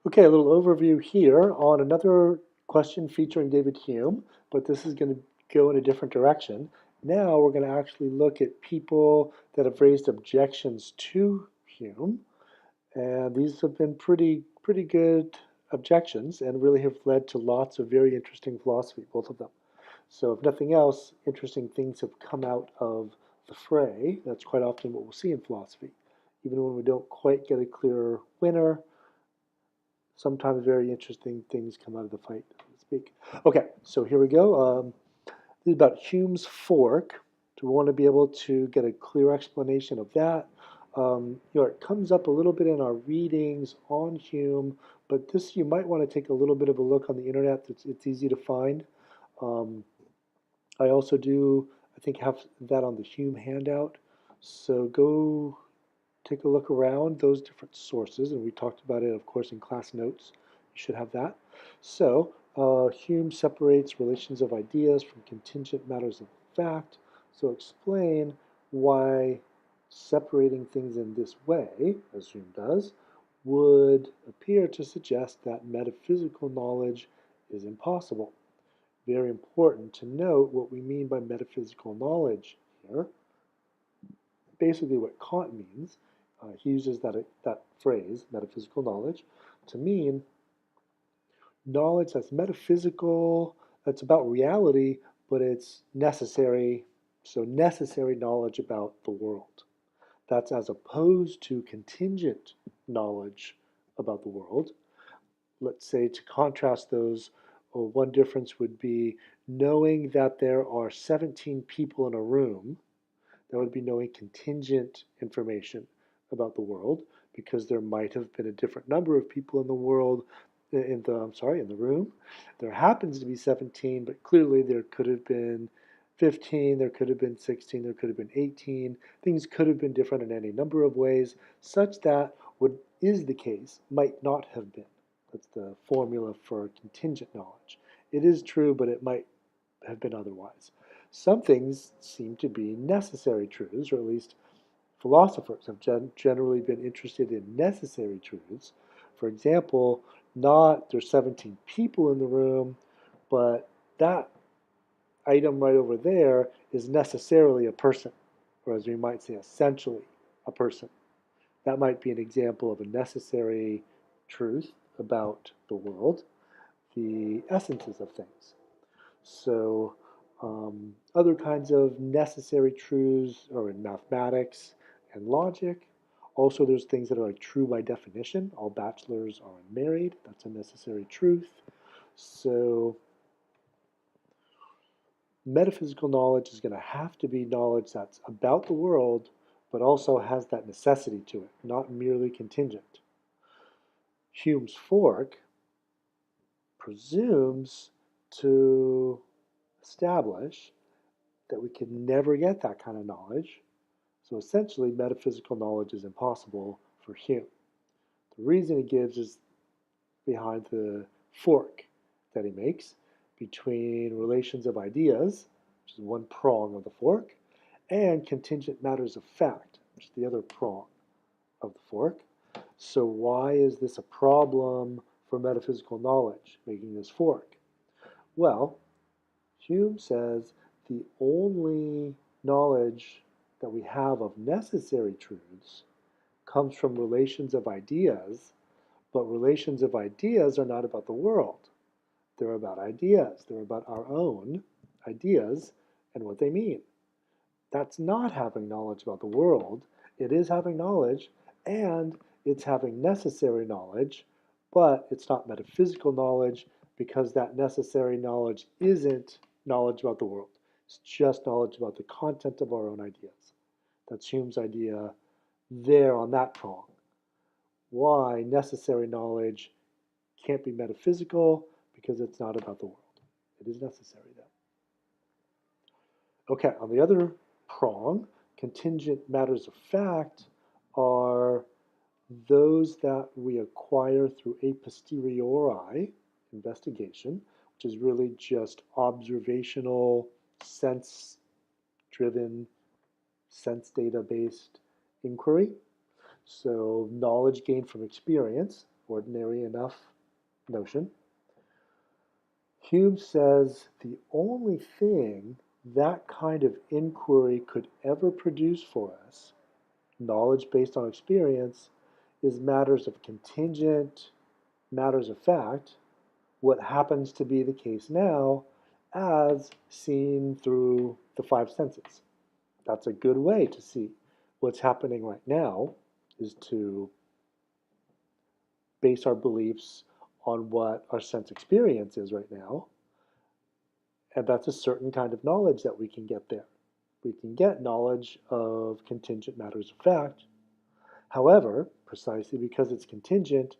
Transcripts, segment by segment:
Okay, a little overview here on another question featuring David Hume, but this is going to go in a different direction. Now we're going to actually look at people that have raised objections to Hume, and these have been pretty good objections and really have led to lots of very interesting philosophy, both of them. So if nothing else, interesting things have come out of the fray. That's quite often what we'll see in philosophy. Even when we don't quite get a clear winner, sometimes very interesting things come out of the fight, so to speak. Okay, so here we go. This is about Hume's fork. Do we want to be able to get a clear explanation of that? It comes up a little bit in our readings on Hume, but this you might want to take a little bit of a look on the internet. It's easy to find. Um, I also do, I think, have that on the Hume handout. So go take a look around those different sources, and we talked about it, of course, in class notes. You should have that. So, Hume separates relations of ideas from contingent matters of fact. So, explain why separating things in this way, as Hume does, would appear to suggest that metaphysical knowledge is impossible. Very important to note what we mean by metaphysical knowledge here. Basically, what Kant means, he uses that phrase, metaphysical knowledge, to mean knowledge that's metaphysical, that's about reality, but it's necessary, so necessary knowledge about the world. That's as opposed to contingent knowledge about the world. Let's say to contrast those, one difference would be knowing that there are 17 people in a room. That would be knowing contingent information about the world because there might have been a different number of people in the world in the room. There happens to be 17, but clearly there could have been 15, there could have been 16, there could have been 18. Things could have been different in any number of ways, such that what is the case might not have been. That's the formula for contingent knowledge. It is true, but it might have been otherwise. Some things seem to be necessary truths, or at least philosophers have generally been interested in necessary truths. For example, not there's 17 people in the room, but that item right over there is necessarily a person, or as we might say, essentially a person. That might be an example of a necessary truth about the world, the essences of things. So, other kinds of necessary truths are in mathematics and logic. Also, there's things that are like true by definition. All bachelors are unmarried. That's a necessary truth. So, metaphysical knowledge is going to have to be knowledge that's about the world, but also has that necessity to it, not merely contingent. Hume's fork presumes to establish that we can never get that kind of knowledge. So essentially, metaphysical knowledge is impossible for Hume. The reason he gives is behind the fork that he makes between relations of ideas, which is one prong of the fork, and contingent matters of fact, which is the other prong of the fork. So why is this a problem for metaphysical knowledge, making this fork? Well, Hume says the only knowledge that we have of necessary truths comes from relations of ideas, but relations of ideas are not about the world. They're about ideas. They're about our own ideas and what they mean. That's not having knowledge about the world. It is having knowledge, and it's having necessary knowledge, but it's not metaphysical knowledge because that necessary knowledge isn't knowledge about the world. It's just knowledge about the content of our own ideas. That's Hume's idea there on that prong. Why necessary knowledge can't be metaphysical? Because it's not about the world. It is necessary, though. Okay, on the other prong, contingent matters of fact are those that we acquire through a posteriori investigation, which is really just observational, sense driven, sense data based inquiry. So, knowledge gained from experience, ordinary enough notion. Hume says the only thing that kind of inquiry could ever produce for us, knowledge based on experience, is matters of contingent, matters of fact, what happens to be the case now as seen through the five senses. That's a good way to see what's happening right now, is to base our beliefs on what our sense experience is right now. And that's a certain kind of knowledge that we can get there. We can get knowledge of contingent matters of fact. However, precisely because it's contingent,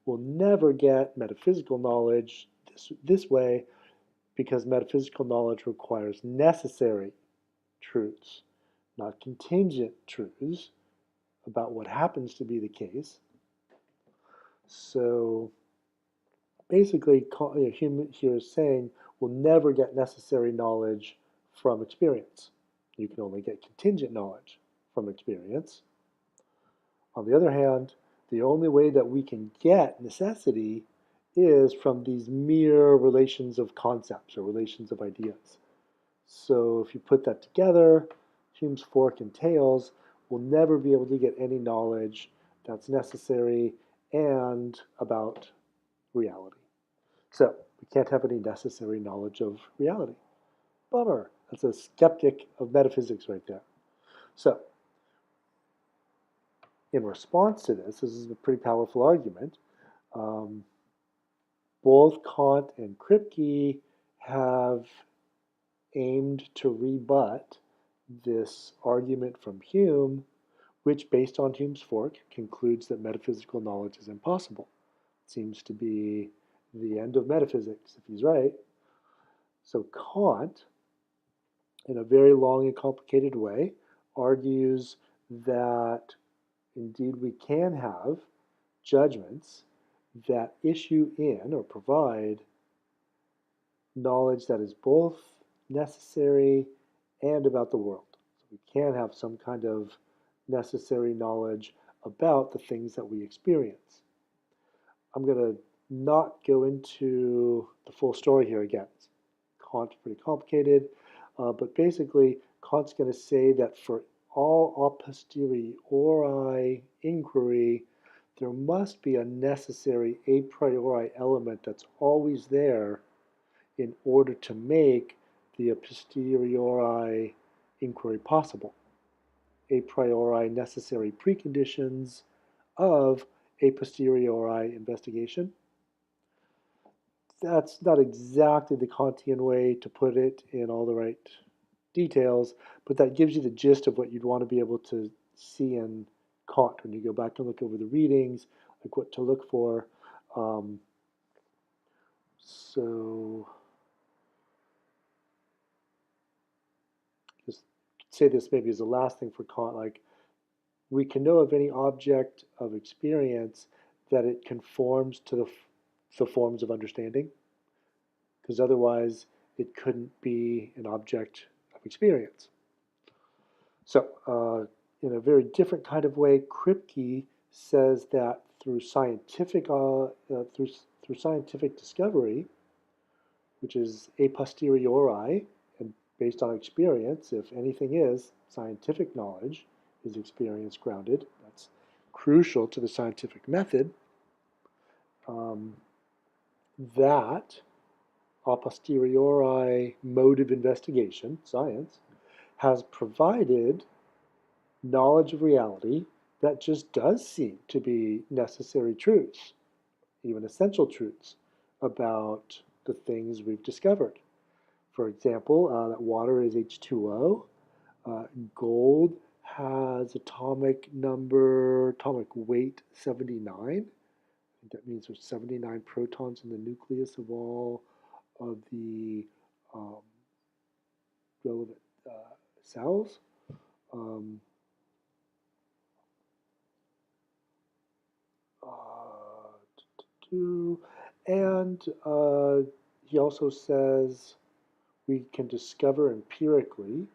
we'll never get metaphysical knowledge this way, because metaphysical knowledge requires necessary truths, not contingent truths about what happens to be the case. So basically, Hume here is saying we'll never get necessary knowledge from experience. You can only get contingent knowledge from experience. On the other hand, the only way that we can get necessity is from these mere relations of concepts or relations of ideas. So if you put that together, Hume's fork and tails, we'll never be able to get any knowledge that's necessary and about reality. So we can't have any necessary knowledge of reality. Bummer. That's a skeptic of metaphysics right there. So in response to this is a pretty powerful argument. Both Kant and Kripke have aimed to rebut this argument from Hume, which, based on Hume's fork, concludes that metaphysical knowledge is impossible. It seems to be the end of metaphysics, if he's right. So Kant, in a very long and complicated way, argues that indeed we can have judgments that issue in or provide knowledge that is both necessary and about the world. So we can have some kind of necessary knowledge about the things that we experience. I'm going to not go into the full story here again. Kant's pretty complicated, but basically Kant's going to say that for all a posteriori inquiry, there must be a necessary a priori element that's always there in order to make the a posteriori inquiry possible. A priori necessary preconditions of a posteriori investigation. That's not exactly the Kantian way to put it in all the right details, but that gives you the gist of what you'd want to be able to see in Kant when you go back and look over the readings, like what to look for. So just say this maybe as the last thing for Kant, like we can know of any object of experience that it conforms to the forms of understanding, because otherwise it couldn't be an object of experience. So in a very different kind of way, Kripke says that through scientific discovery, which is a posteriori and based on experience, if anything is scientific knowledge, is experience grounded. That's crucial to the scientific method. That a posteriori mode of investigation, science, has provided knowledge of reality that just does seem to be necessary truths, even essential truths, about the things we've discovered. For example, that water is H2O. Gold has atomic weight 79. I think that means there's 79 protons in the nucleus of all of the relevant cells. And he also says we can discover empirically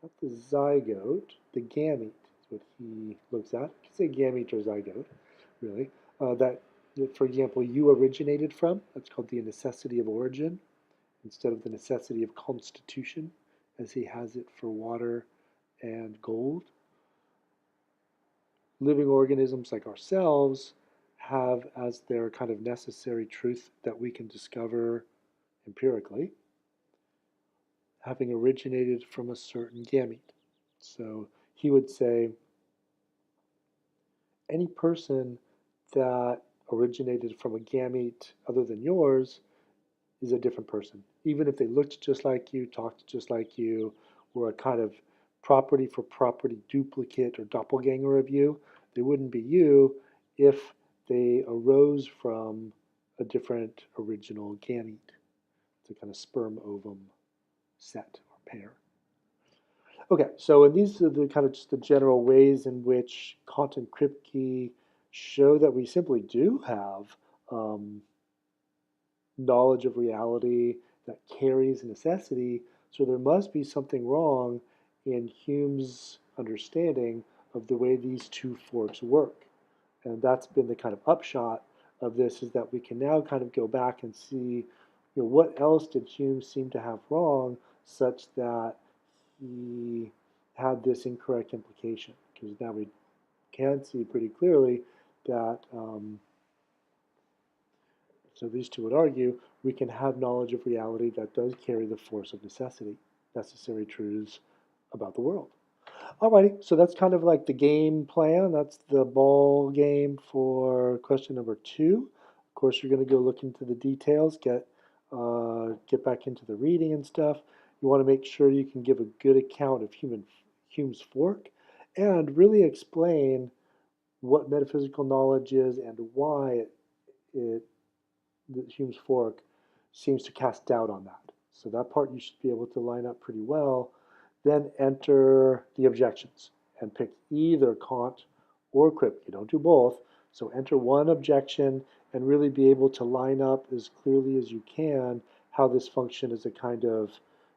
not the zygote, the gamete. what he looks at. You could say gamete or zygote, really. That, for example, you originated from, that's called the necessity of origin, instead of the necessity of constitution, as he has it for water and gold. Living organisms like ourselves have as their kind of necessary truth that we can discover empirically, having originated from a certain gamete. So he would say any person that originated from a gamete other than yours is a different person. Even if they looked just like you, talked just like you, were a kind of property for property duplicate or doppelganger of you, they wouldn't be you if they arose from a different original gamete. It's a kind of sperm ovum set or pair. Okay, so and these are the kind of just the general ways in which Kant and Kripke show that we simply do have um, knowledge of reality that carries necessity. So there must be something wrong in Hume's understanding of the way these two forks work. And that's been the kind of upshot of this, is that we can now kind of go back and see, what else did Hume seem to have wrong such that he had this incorrect implication? Because now we can see pretty clearly that so these two would argue we can have knowledge of reality that does carry the force of necessity, necessary truths about the world. Alrighty, so that's kind of like the game plan. That's the ball game for question number 2. Of course, you're going to go look into the details, get back into the reading and stuff. You want to make sure you can give a good account of Hume's fork and really explain what metaphysical knowledge is and why it Hume's fork seems to cast doubt on that. So that part you should be able to line up pretty well. Then enter the objections and pick either Kant or Kripke. You don't do both. So enter one objection and really be able to line up as clearly as you can how this function is a kind of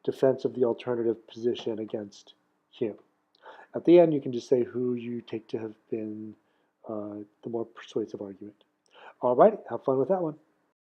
defense of the alternative position against Hume. At the end, you can just say who you take to have been the more persuasive argument. All right, have fun with that one.